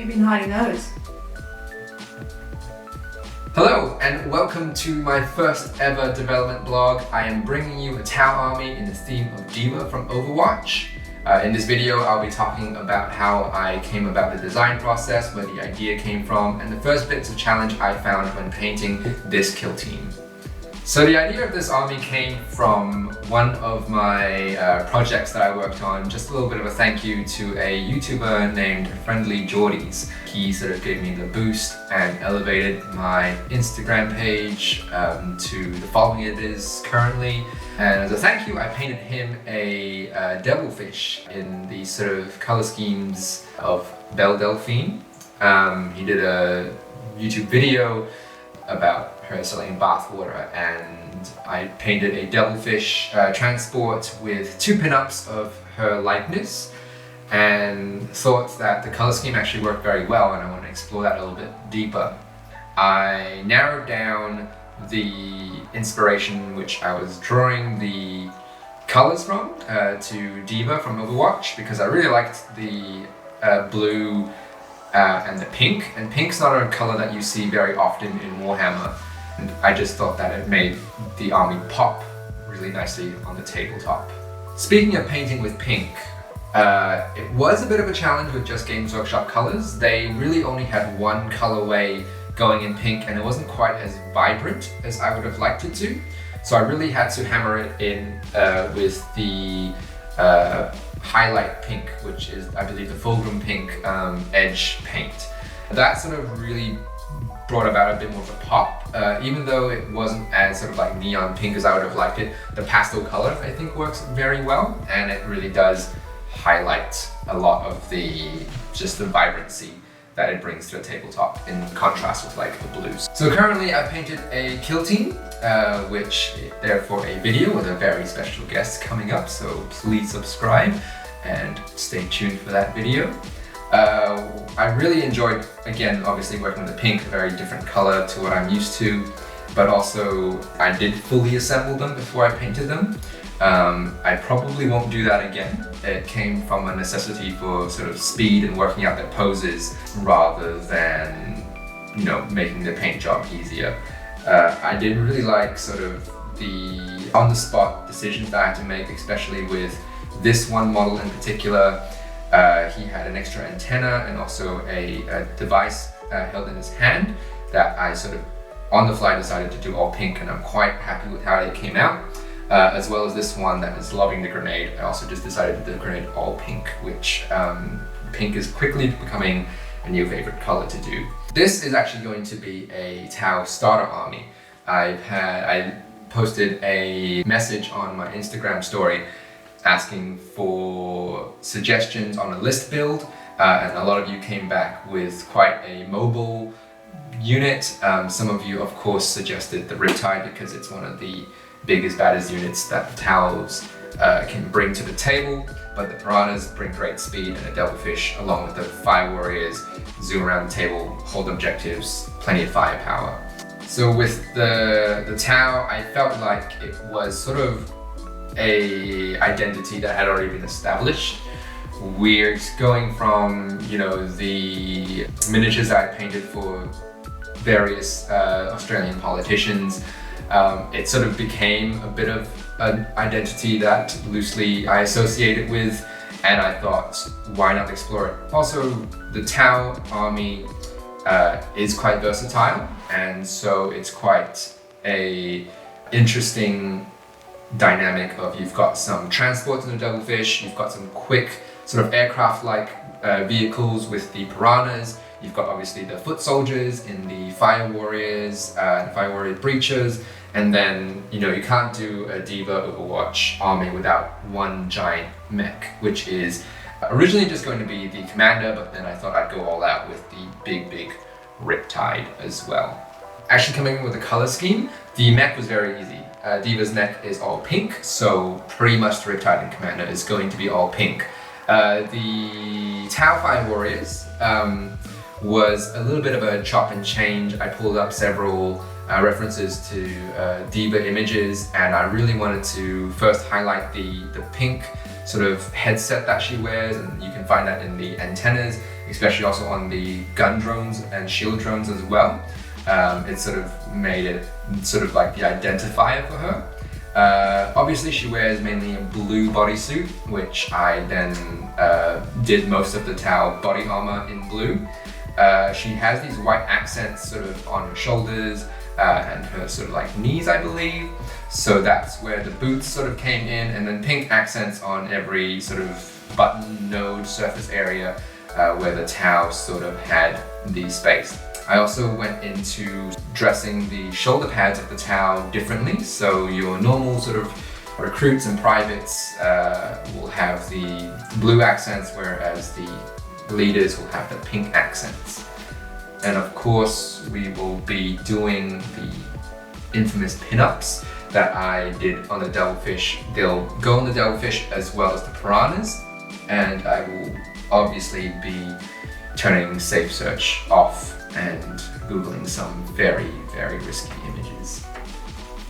you been hiding those? Hello and welcome to my first ever development blog. I am bringing you a Tau Army in the theme of D.Va from Overwatch. In this video I'll be talking about how I came about the design process, where the idea came from, and the first bits of challenge I found when painting this kill team. So the idea of this army came from one of my projects that I worked on. Just a little bit of a thank you to a YouTuber named friendlyjordies. He sort of gave me the boost and elevated my Instagram page to the following it is currently. And as a thank you, I painted him a devilfish in the sort of color schemes of Belle Delphine. He did a YouTube video about her selling bathwater, and I painted a devilfish transport with 2 pinups of her likeness, and thought that the color scheme actually worked very well, and I want to explore that a little bit deeper. I narrowed down the inspiration which I was drawing the colors from to D.Va from Overwatch, because I really liked the blue and the pink, and pink's not a color that you see very often in Warhammer, and I just thought that it made the army pop really nicely on the tabletop. Speaking of painting with pink, it was a bit of a challenge with just Games Workshop colors. They really only had one colorway going in pink, and it wasn't quite as vibrant as I would have liked it to, so I really had to hammer it in with the highlight pink, which is, I believe, the fulcrum pink edge paint. That sort of really brought about a bit more of a pop. Even though it wasn't as sort of like neon pink as I would have liked it, the pastel color I think works very well, and it really does highlight a lot of just the vibrancy that it brings to the tabletop in contrast with like the blues. So currently I've painted a kill team, which therefore a video with a very special guest coming up, so please subscribe and stay tuned for that video. I really enjoyed, again, obviously working with the pink, a very different color to what I'm used to, but also I did fully assemble them before I painted them. I probably won't do that again. It came from a necessity for sort of speed and working out their poses rather than, you know, making the paint job easier. I did really like sort of the on-the-spot decisions that I had to make, especially with this one model in particular. He had an extra antenna and also a device held in his hand that I sort of on the fly decided to do all pink, and I'm quite happy with how it came out. As well as this one that is lobbing the grenade. I also just decided to do the grenade all pink, which pink is quickly becoming a new favorite color to do. This is actually going to be a Tau starter army. I posted a message on my Instagram story asking for suggestions on a list build, and a lot of you came back with quite a mobile unit. Some of you of course suggested the Riptide because it's one of the biggest, baddest units that the Taus can bring to the table, but the Piranhas bring great speed, and the Devilfish along with the Fire Warriors zoom around the table, hold objectives, plenty of firepower. So with the Tau, I felt like it was sort of a identity that had already been established. We're going from, you know, the miniatures I painted for various Australian politicians. It sort of became a bit of an identity that loosely I associated with, and I thought, why not explore it? Also, the Tau Army is quite versatile, and so it's quite a interesting dynamic of, you've got some transports in the Devilfish, you've got some quick sort of aircraft-like vehicles with the Piranhas, you've got obviously the foot soldiers in the Fire Warriors, the Fire Warrior Breachers, and then, you know, you can't do a D.Va Overwatch army without one giant mech, which is originally just going to be the commander, but then I thought I'd go all out with the big Riptide as well. Actually coming in with a color scheme, the mech was very easy. D.Va's mech is all pink, so pretty much the Riptide and commander is going to be all pink. The Tau Fire Warriors was a little bit of a chop and change. I pulled up several references to D.Va images, and I really wanted to first highlight the pink sort of headset that she wears, and you can find that in the antennas. especially also on the gun drones and shield drones as well. It sort of made it sort of like the identifier for her. Obviously she wears mainly a blue bodysuit, which I then did most of the Tau body armor in blue. She has these white accents sort of on her shoulders and her sort of like knees, I believe. So that's where the boots sort of came in, and then pink accents on every sort of button node surface area where the Tau sort of had the space. I also went into dressing the shoulder pads of the Tau differently. So your normal sort of recruits and privates will have the blue accents, whereas the leaders will have the pink accents. And of course, we will be doing the infamous pin-ups that I did on the devilfish. They'll go on the devilfish as well as the piranhas, and I will obviously be turning safe search off and googling some very, very risky images.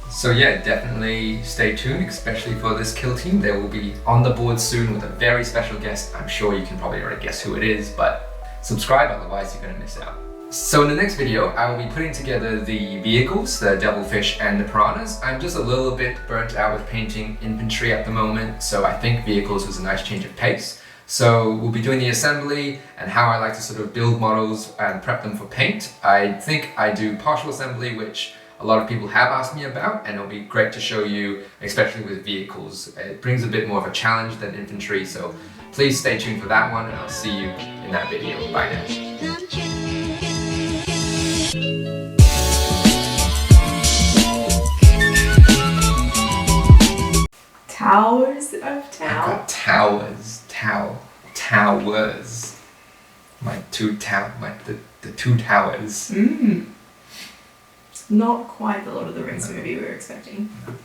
So yeah, definitely stay tuned, especially for this kill team. They will be on the board soon with a very special guest. I'm sure you can probably already guess who it is, but subscribe, otherwise you're gonna miss out. So in the next video, I will be putting together the vehicles, the devilfish and the piranhas. I'm just a little bit burnt out with painting infantry at the moment, so I think vehicles was a nice change of pace. So we'll be doing the assembly and how I like to sort of build models and prep them for paint. I think I do partial assembly, which a lot of people have asked me about, and it'll be great to show you, especially with vehicles. It brings a bit more of a challenge than infantry, so please stay tuned for that one, and I'll see you in that video. Bye now. Towers of Tau? I've got towers. Towers. The two towers. Not quite the Lord of the Rings movie we were expecting. No.